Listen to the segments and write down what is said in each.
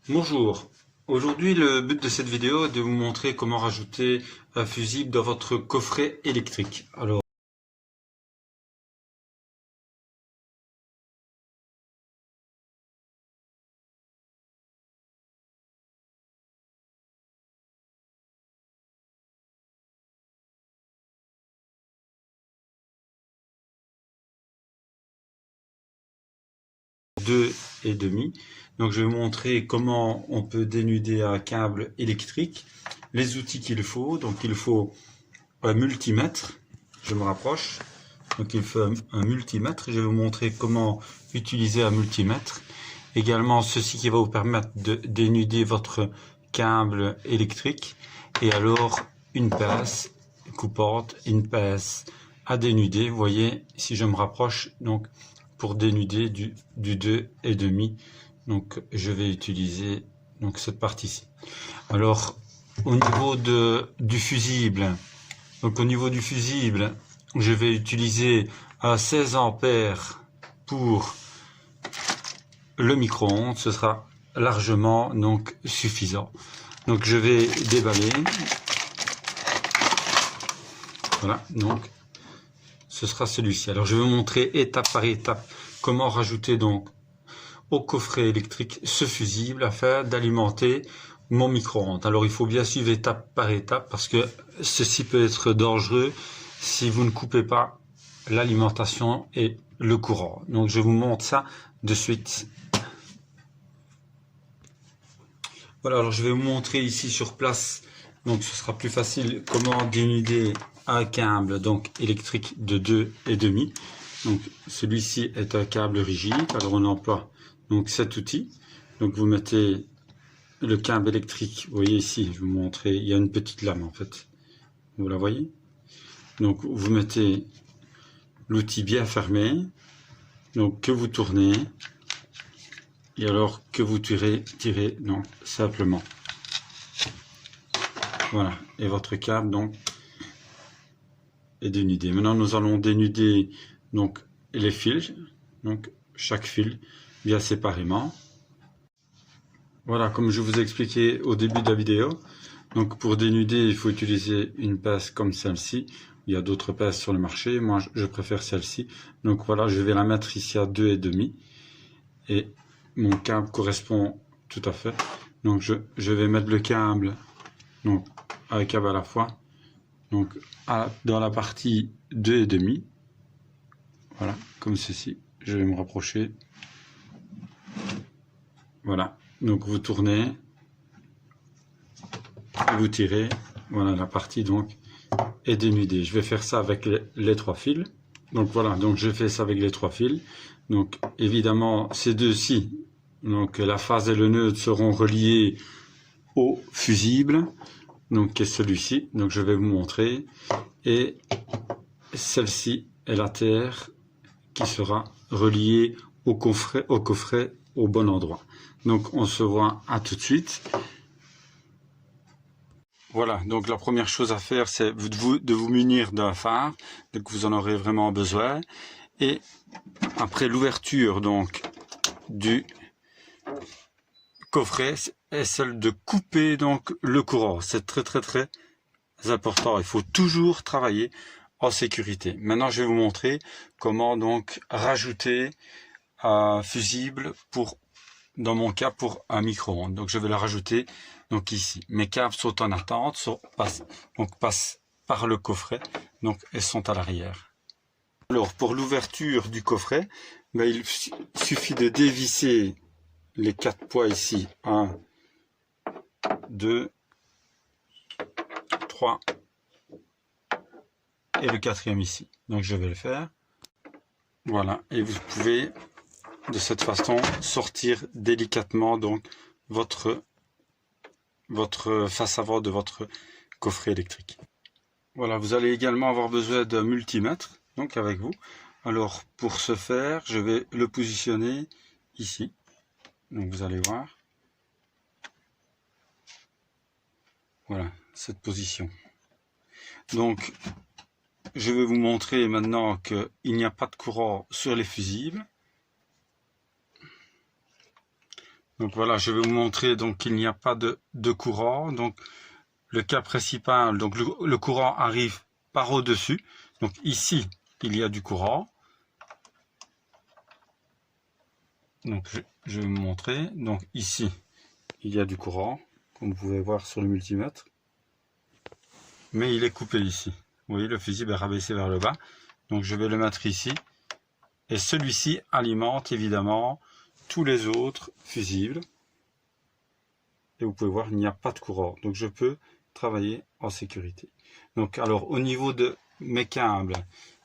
Bonjour, aujourd'hui le but de cette vidéo est de vous montrer comment rajouter un fusible dans votre coffret électrique. Alors, 2,5. Donc je vais vous montrer comment on peut dénuder un câble électrique, les outils qu'il faut. Donc il faut un multimètre, je me rapproche. Donc il faut un multimètre, je vais vous montrer comment utiliser un multimètre. Également ceci qui va vous permettre de dénuder votre câble électrique. Et alors une pince coupante, une pince à dénuder. Vous voyez, si je me rapproche, donc pour dénuder du 2,5. Donc je vais utiliser donc cette partie-ci. Alors au niveau du fusible, je vais utiliser un 16 ampères pour le micro-ondes. Ce sera largement donc suffisant. Donc je vais déballer. Voilà, donc ce sera celui-ci. Alors je vais vous montrer étape par étape comment rajouter donc au coffret électrique ce fusible afin d'alimenter mon micro-ondes. Alors il faut bien suivre étape par étape parce que ceci peut être dangereux si vous ne coupez pas l'alimentation et le courant. Donc je vous montre ça de suite. Voilà, alors je vais vous montrer ici sur place, donc ce sera plus facile, comment dénuder un câble donc électrique de 2,5. Donc celui-ci est un câble rigide, alors on emploie donc cet outil. Donc vous mettez le câble électrique, vous voyez ici, je vais vous montrer, il y a une petite lame en fait, vous la voyez. Donc vous mettez l'outil bien fermé, donc que vous tournez, et alors que vous tirez donc simplement. Voilà, et votre câble donc est dénudé. Maintenant nous allons dénuder donc les fils, donc chaque fil bien séparément. Voilà, comme je vous ai expliqué au début de la vidéo, donc pour dénuder il faut utiliser une pince comme celle-ci. Il y a d'autres pinces sur le marché, moi je préfère celle-ci. Donc voilà, je vais la mettre ici à 2,5 et mon câble correspond tout à fait. Donc je vais mettre le câble, donc un câble à la fois, donc dans la partie 2,5. Voilà, comme ceci. Je vais me rapprocher. Voilà, donc vous tournez, vous tirez. Voilà, la partie donc est dénudée. Je vais faire ça avec les 3 fils. Donc voilà, donc je fais ça avec les 3 fils. Donc évidemment ces deux-ci, donc la phase et le neutre seront reliés au fusible, donc qui est celui-ci. Donc je vais vous montrer. Et celle-ci est la terre qui sera reliée au coffret au bon endroit. Donc on se voit à tout de suite. Voilà, donc la première chose à faire, c'est de vous munir d'un phare, donc vous en aurez vraiment besoin. Et après l'ouverture donc du coffret est celle de couper donc le courant. C'est très important. Il faut toujours travailler en sécurité. Maintenant, je vais vous montrer comment donc rajouter un fusible pour, dans mon cas, pour un micro-ondes. Donc je vais le rajouter donc ici. Mes câbles sont en attente, passent par le coffret, donc elles sont à l'arrière. Alors pour l'ouverture du coffret, ben, il suffit de dévisser les 4 poids ici. 1, 2, 3 et le 4e ici. Donc je vais le faire. Voilà, et vous pouvez de cette façon sortir délicatement donc votre face avant de votre coffret électrique. Voilà, vous allez également avoir besoin d'un multimètre donc avec vous. Alors pour ce faire, je vais le positionner ici. Donc vous allez voir. Voilà, cette position. Donc je vais vous montrer maintenant qu'il n'y a pas de courant sur les fusibles. Donc voilà, je vais vous montrer donc qu'il n'y a pas de courant. Donc le câble principal, donc le courant arrive par au-dessus. Donc ici, il y a du courant. Donc je vais vous montrer. Donc ici, il y a du courant, comme vous pouvez voir sur le multimètre. Mais il est coupé ici. Vous voyez, le fusible est rabaissé vers le bas. Donc je vais le mettre ici. Et celui-ci alimente évidemment tous les autres fusibles. Et vous pouvez voir, il n'y a pas de courant. Donc je peux travailler en sécurité. Donc alors au niveau de mes câbles,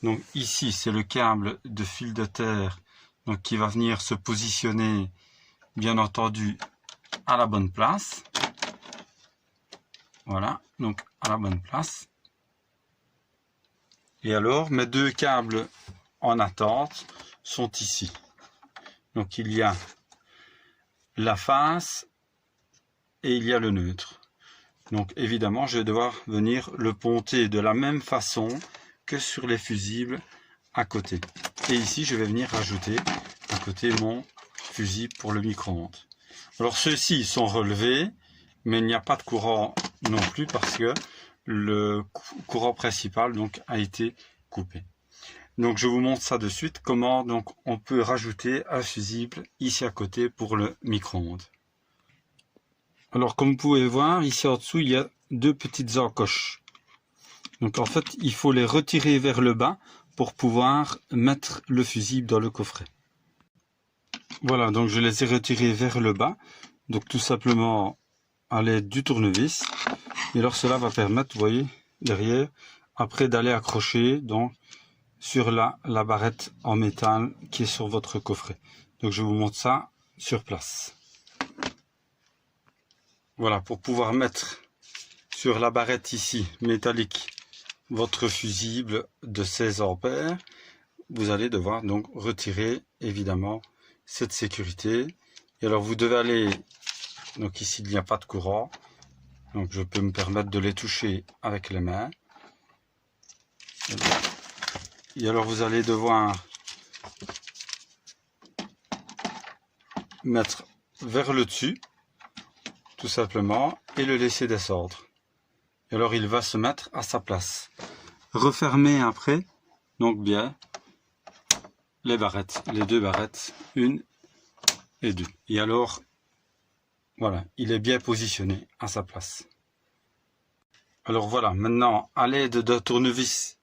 donc ici c'est le câble de fil de terre, donc qui va venir se positionner bien entendu à la bonne place. Voilà, donc à la bonne place. Et alors mes deux câbles en attente sont ici. Donc il y a la face et il y a le neutre. Donc évidemment, je vais devoir venir le ponter de la même façon que sur les fusibles à côté. Et ici, je vais venir rajouter à côté mon fusible pour le micro-ondes. Alors ceux-ci sont relevés, mais il n'y a pas de courant non plus parce que le courant principal donc a été coupé. Donc je vous montre ça de suite, comment donc on peut rajouter un fusible ici à côté pour le micro-ondes. Alors comme vous pouvez voir, ici en dessous, il y a deux petites encoches. Donc en fait, il faut les retirer vers le bas pour pouvoir mettre le fusible dans le coffret. Voilà, donc je les ai retirés vers le bas. Donc tout simplement à l'aide du tournevis. Et alors cela va permettre, vous voyez, derrière, après d'aller accrocher donc sur la barrette en métal qui est sur votre coffret. Donc je vous montre ça sur place. Voilà, pour pouvoir mettre sur la barrette ici, métallique, votre fusible de 16 ampères, vous allez devoir donc retirer évidemment cette sécurité. Et alors vous devez aller, donc ici il n'y a pas de courant, donc je peux me permettre de les toucher avec les mains. Et alors vous allez devoir mettre vers le dessus, tout simplement, et le laisser descendre. Et alors il va se mettre à sa place. Refermer après, donc bien, les barrettes, les deux barrettes, une et deux. Et alors, voilà, il est bien positionné à sa place. Alors voilà, maintenant, à l'aide d'un tournevis,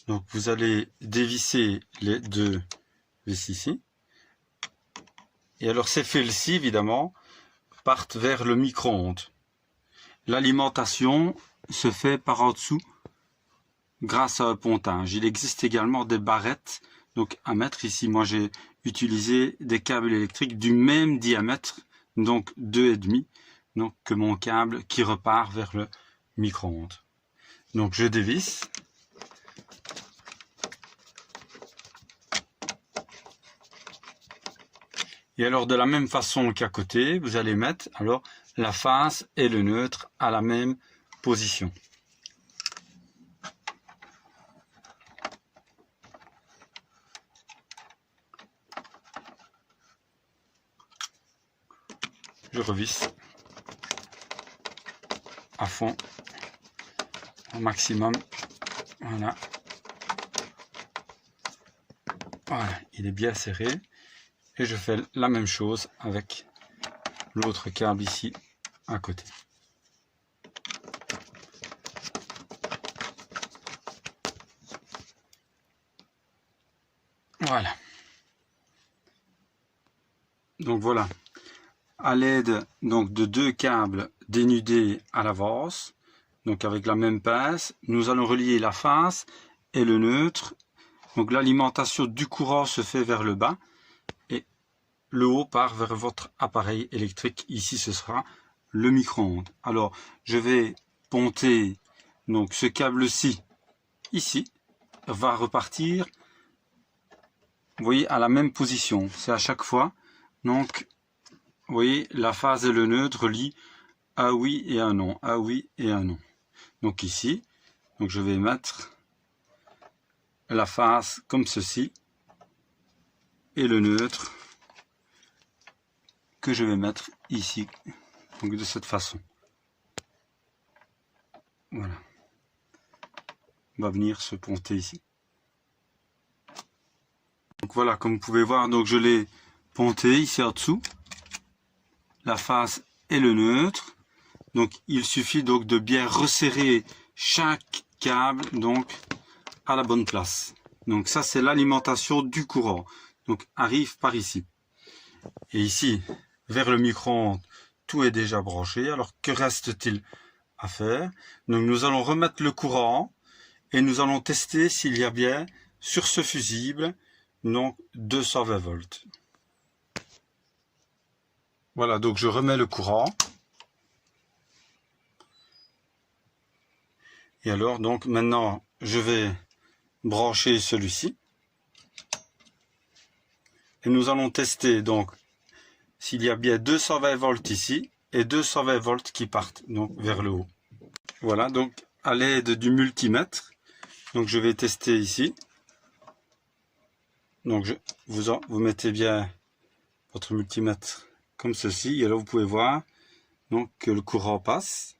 donc vous allez dévisser les deux vis ici. Et alors ces fils-ci, évidemment, partent vers le micro-ondes. L'alimentation se fait par en dessous grâce à un pontage. Il existe également des barrettes donc à mettre ici. Moi j'ai utilisé des câbles électriques du même diamètre, donc 2,5, donc que mon câble qui repart vers le micro-ondes. Donc je dévisse. Et alors de la même façon qu'à côté, vous allez mettre alors la face et le neutre à la même position. Je revisse à fond, au maximum. Voilà. Voilà, il est bien serré. Et je fais la même chose avec l'autre câble ici à côté. Voilà. Donc voilà. À l'aide donc de deux câbles dénudés à l'avance, donc avec la même pince, nous allons relier la face et le neutre. Donc l'alimentation du courant se fait vers le bas et le haut part vers votre appareil électrique. Ici ce sera le micro-ondes. Alors je vais ponter donc ce câble-ci ici, va repartir, vous voyez, à la même position. C'est à chaque fois. Donc vous voyez, la phase et le neutre relient un oui et un non, un oui et un non. Donc ici, donc je vais mettre la phase comme ceci et le neutre que que je vais mettre ici, donc de cette façon. Voilà. On va venir se ponter ici. Donc voilà, comme vous pouvez voir, donc je l'ai ponté ici en dessous, la face et le neutre. Donc il suffit donc de bien resserrer chaque câble donc à la bonne place. Donc ça c'est l'alimentation du courant. Donc arrive par ici. Et ici, vers le micro-ondes, tout est déjà branché. Alors que reste-t-il à faire? Donc nous allons remettre le courant et nous allons tester s'il y a bien sur ce fusible donc 220 volts. Voilà, donc je remets le courant. Et alors donc maintenant je vais brancher celui-ci. Et nous allons tester donc s'il y a bien 220 volts ici et 220 volts qui partent donc vers le haut. Voilà, donc à l'aide du multimètre, donc je vais tester ici. Donc vous mettez bien votre multimètre comme ceci, et là vous pouvez voir donc que le courant passe.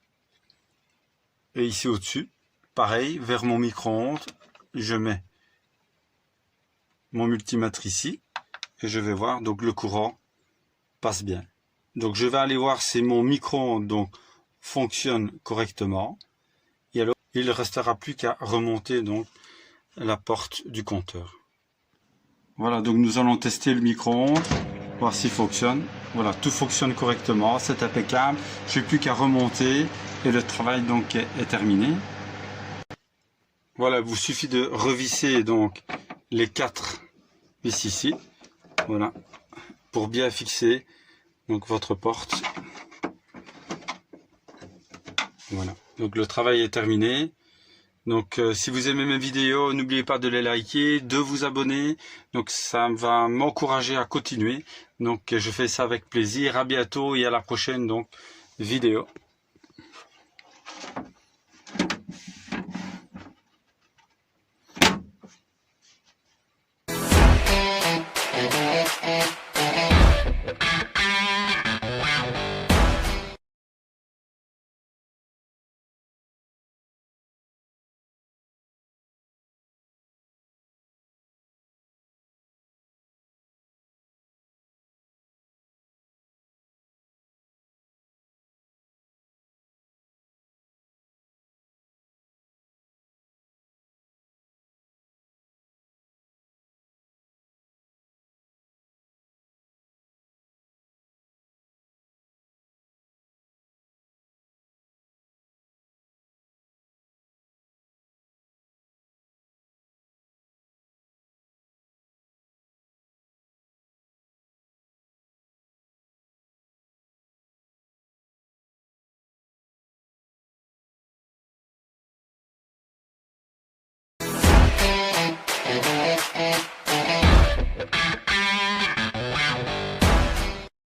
Et ici au-dessus, pareil, vers mon micro-ondes, je mets mon multimètre ici et je vais voir donc le courant passe bien. Donc je vais aller voir si mon micro-ondes donc fonctionne correctement. Et alors il ne restera plus qu'à remonter donc la porte du compteur. Voilà, donc nous allons tester le micro-ondes, voir s'il fonctionne. Voilà, tout fonctionne correctement, c'est impeccable. Je n'ai plus qu'à remonter et le travail donc est terminé. Voilà, il vous suffit de revisser donc les 4 vis ici. Voilà, pour bien fixer donc votre porte. Voilà, donc le travail est terminé. Donc si vous aimez mes vidéos, n'oubliez pas de les liker, de vous abonner. Donc ça va m'encourager à continuer. Donc je fais ça avec plaisir. À bientôt et à la prochaine donc vidéo.